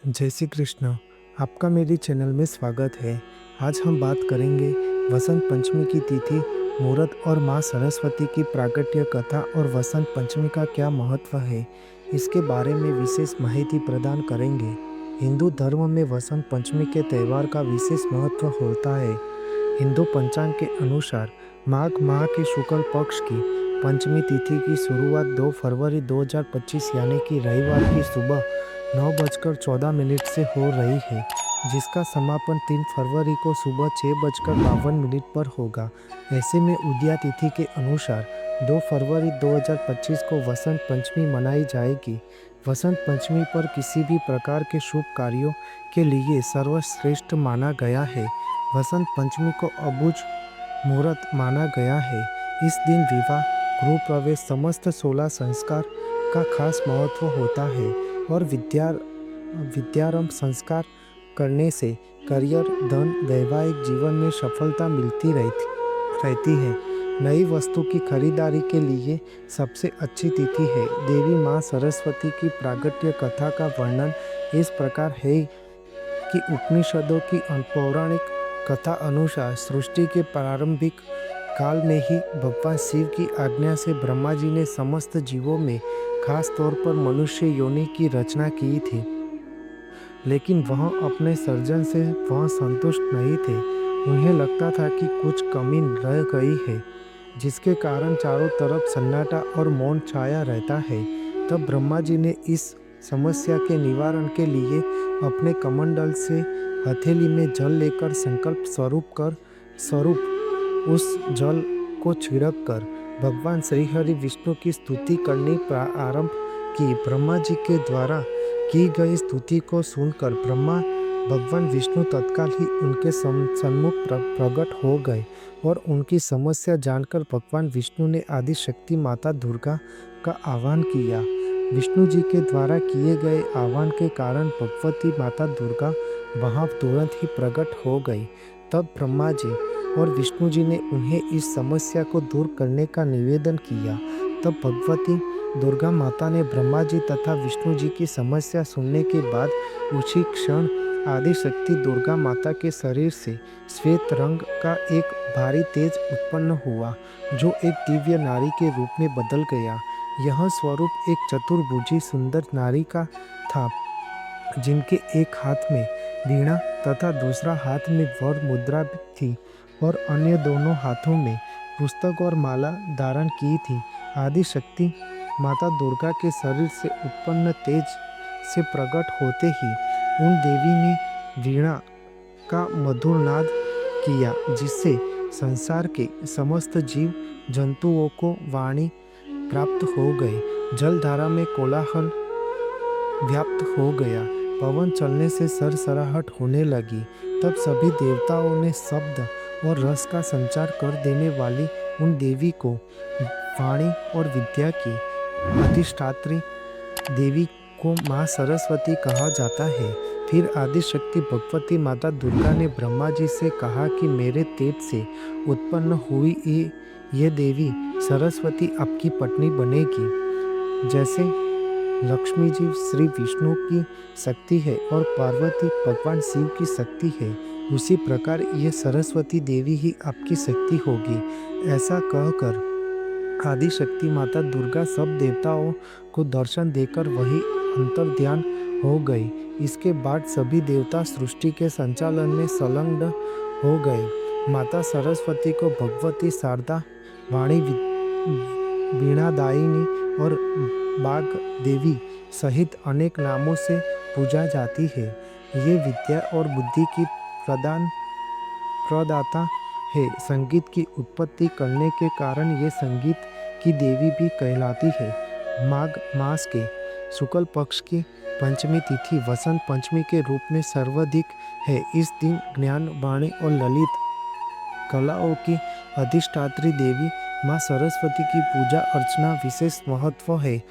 जय श्री कृष्ण। आपका मेरे चैनल में स्वागत है। आज हम बात करेंगे वसंत पंचमी की तिथि, मुहूर्त और माँ सरस्वती की प्राकट्य कथा और वसंत पंचमी का क्या महत्व है, इसके बारे में विशेष माहिती प्रदान करेंगे। हिंदू धर्म में वसंत पंचमी के त्यौहार का विशेष महत्व होता है। हिंदू पंचांग के अनुसार माघ माह के शुक्ल पक्ष की पंचमी तिथि की शुरुआत 2 फरवरी 2025 यानी कि रविवार की सुबह 9:14 से हो रही है, जिसका समापन 3 फरवरी को सुबह 6:52 पर होगा। ऐसे में उदया तिथि के अनुसार 2 फरवरी 2025 को वसंत पंचमी मनाई जाएगी। वसंत पंचमी पर किसी भी प्रकार के शुभ कार्यों के लिए सर्वश्रेष्ठ माना गया है। वसंत पंचमी को अबुझ मुहूर्त माना गया है। इस दिन विवाह, गृह प्रवेश, समस्त 16 संस्कार का खास महत्व होता है और विद्यारंभ संस्कार करने से करियर, धन, वैवाहिक जीवन में सफलता मिलती रहती है। नई वस्तु की खरीदारी के लिए सबसे अच्छी तिथि है। देवी माँ सरस्वती की प्रागट्य कथा का वर्णन इस प्रकार है कि उपनिषदों की पौराणिक कथा अनुसार सृष्टि के प्रारंभिक काल में ही भगवान शिव की आज्ञा से ब्रह्मा जी ने समस्त जीवों में खास तौर पर मनुष्य योनि की रचना की थी, लेकिन वह अपने सर्जन से वह संतुष्ट नहीं थे। उन्हें लगता था कि कुछ कमी रह गई है, जिसके कारण चारों तरफ सन्नाटा और मौन छाया रहता है। तब ब्रह्मा जी ने इस समस्या के निवारण के लिए अपने कमंडल से हथेली में जल लेकर संकल्प स्वरूप उस जल को छिड़क कर भगवान श्री हरि विष्णु की स्तुति करनी आरंभ की। ब्रह्मा जी के द्वारा की गई स्तुति को सुनकर भगवान विष्णु तत्काल ही उनके सन्मुख प्रकट हो गए और उनकी समस्या जानकर भगवान विष्णु ने आदि शक्ति माता दुर्गा का आह्वान किया। विष्णु जी के द्वारा किए गए आह्वान के कारण भगवती माता दुर्गा वहां तुरंत ही प्रकट हो गई। तब ब्रह्मा जी और विष्णु जी ने उन्हें इस समस्या को दूर करने का निवेदन किया। तब भगवती दुर्गा माता ने ब्रह्मा जी तथा विष्णु जी की समस्या सुनने के बाद उसी क्षण आदि शक्ति दुर्गा माता के शरीर से श्वेत रंग का एक भारी तेज उत्पन्न हुआ, जो एक दिव्य नारी के रूप में बदल गया। यह स्वरूप एक चतुर्भुजी सुंदर नारी का था, जिनके एक हाथ में वीणा तथा दूसरा हाथ में वर मुद्रा थी और अन्य दोनों हाथों में पुस्तक और माला धारण की थी। आदि शक्ति माता दुर्गा के शरीर से उत्पन्न तेज से प्रकट होते ही उन देवी ने वीणा का मधुर नाद किया, जिससे संसार के समस्त जीव जंतुओं को वाणी प्राप्त हो गई। जलधारा में कोलाहल व्याप्त हो गया, पवन चलने से सरसराहट होने लगी। तब सभी देवताओं ने शब्द और रस का संचार कर देने वाली उन देवी को वाणी और विद्या की अधिष्ठात्री देवी को माँ सरस्वती कहा जाता है। फिर आदि शक्ति भगवती माता दुर्गा ने ब्रह्मा जी से कहा कि मेरे तेज से उत्पन्न हुई ये देवी सरस्वती आपकी पत्नी बनेगी। जैसे लक्ष्मी जी श्री विष्णु की शक्ति है और पार्वती भगवान शिव की शक्ति है, उसी प्रकार ये सरस्वती देवी ही आपकी शक्ति होगी। ऐसा कहकर आदि शक्ति माता दुर्गा सब देवताओं को दर्शन देकर वही अंतर्ध्यान हो गई। इसके बाद सभी देवता सृष्टि के संचालन में संलग्न हो गए। माता सरस्वती को भगवती शारदा, वाणी, वीणादायिनी और बाग देवी सहित अनेक नामों से पूजा जाती है। ये विद्या और बुद्धि की प्रदाता है। संगीत की उत्पत्ति करने के कारण ये संगीत की देवी भी कहलाती है। माघ मास के शुक्ल पक्ष की पंचमी तिथि वसंत पंचमी के रूप में सर्वाधिक है। इस दिन ज्ञान, वाणी और ललित कलाओं की अधिष्ठात्री देवी माँ सरस्वती की पूजा अर्चना विशेष महत्व है।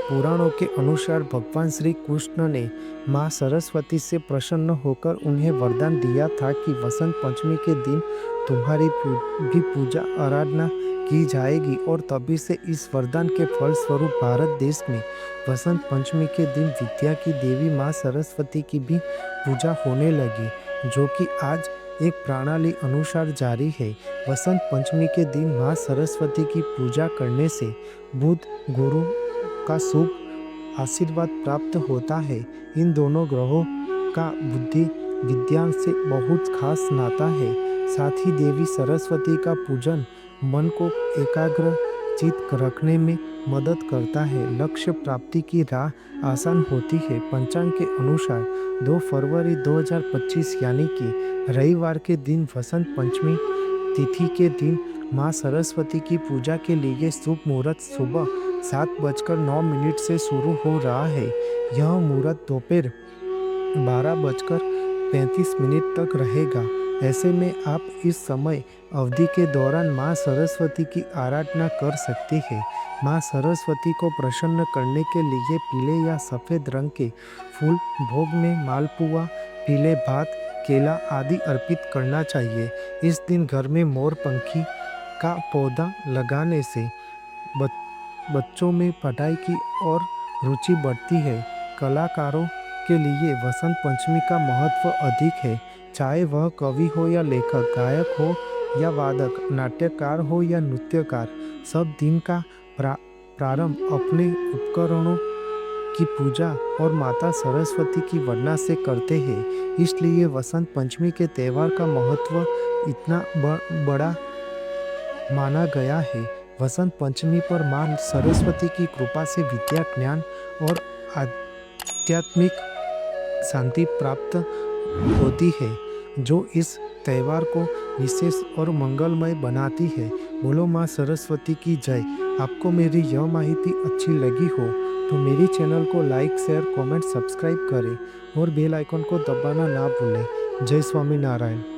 पुराणों के अनुसार भगवान श्री कृष्ण ने माँ सरस्वती से प्रसन्न होकर उन्हें वरदान दिया था कि वसंत पंचमी के दिन तुम्हारी भी पूजा आराधना की जाएगी और तभी से इस वरदान के फलस्वरूप भारत देश में वसंत पंचमी के दिन विद्या की देवी माँ सरस्वती की भी पूजा होने लगी, जो कि आज एक प्रणाली अनुसार जारी है। वसंत पंचमी के दिन माँ सरस्वती की पूजा करने से बुध गुरु का शुभ आशीर्वाद प्राप्त होता है। इन दोनों ग्रहों का बुद्धि विज्ञान से बहुत खास नाता है। साथ ही देवी सरस्वती का पूजन मन को एकाग्र चित रखने में मदद करता है। लक्ष्य प्राप्ति की राह आसान होती है। पंचांग के अनुसार 2 फरवरी 2025 यानी कि रविवार के दिन वसंत पंचमी तिथि के दिन माँ सरस्वती की पूजा के लिए शुभ मुहूर्त सुबह 7:09 से शुरू हो रहा है। यह मुहूर्त दोपहर 12:35 तक रहेगा। ऐसे में आप इस समय अवधि के दौरान माँ सरस्वती की आराधना कर सकते हैं। माँ सरस्वती को प्रसन्न करने के लिए पीले या सफ़ेद रंग के फूल भोग में मालपुआ, पीले भात, केला आदि अर्पित करना चाहिए। इस दिन घर में मोर पंखी का पौधा लगाने से बच्चों में पढ़ाई की और रुचि बढ़ती है। कलाकारों के लिए वसंत पंचमी का महत्व अधिक है। चाहे वह कवि हो या लेखक, गायक हो या वादक, नाट्यकार हो या नृत्यकार, सब दिन का प्रारंभ अपने उपकरणों की पूजा और माता सरस्वती की वंदना से करते हैं। इसलिए वसंत पंचमी के त्यौहार का महत्व इतना बड़ा माना गया है। वसंत पंचमी पर मां सरस्वती की कृपा से विद्या, ज्ञान और आध्यात्मिक शांति प्राप्त होती है, जो इस त्यौहार को विशेष और मंगलमय बनाती है। बोलो माँ सरस्वती की जय। आपको मेरी यह माहिती अच्छी लगी हो तो मेरी चैनल को लाइक, शेयर, कमेंट, सब्सक्राइब करें और बेल आइकन को दबाना ना भूलें। जय स्वामी नारायण।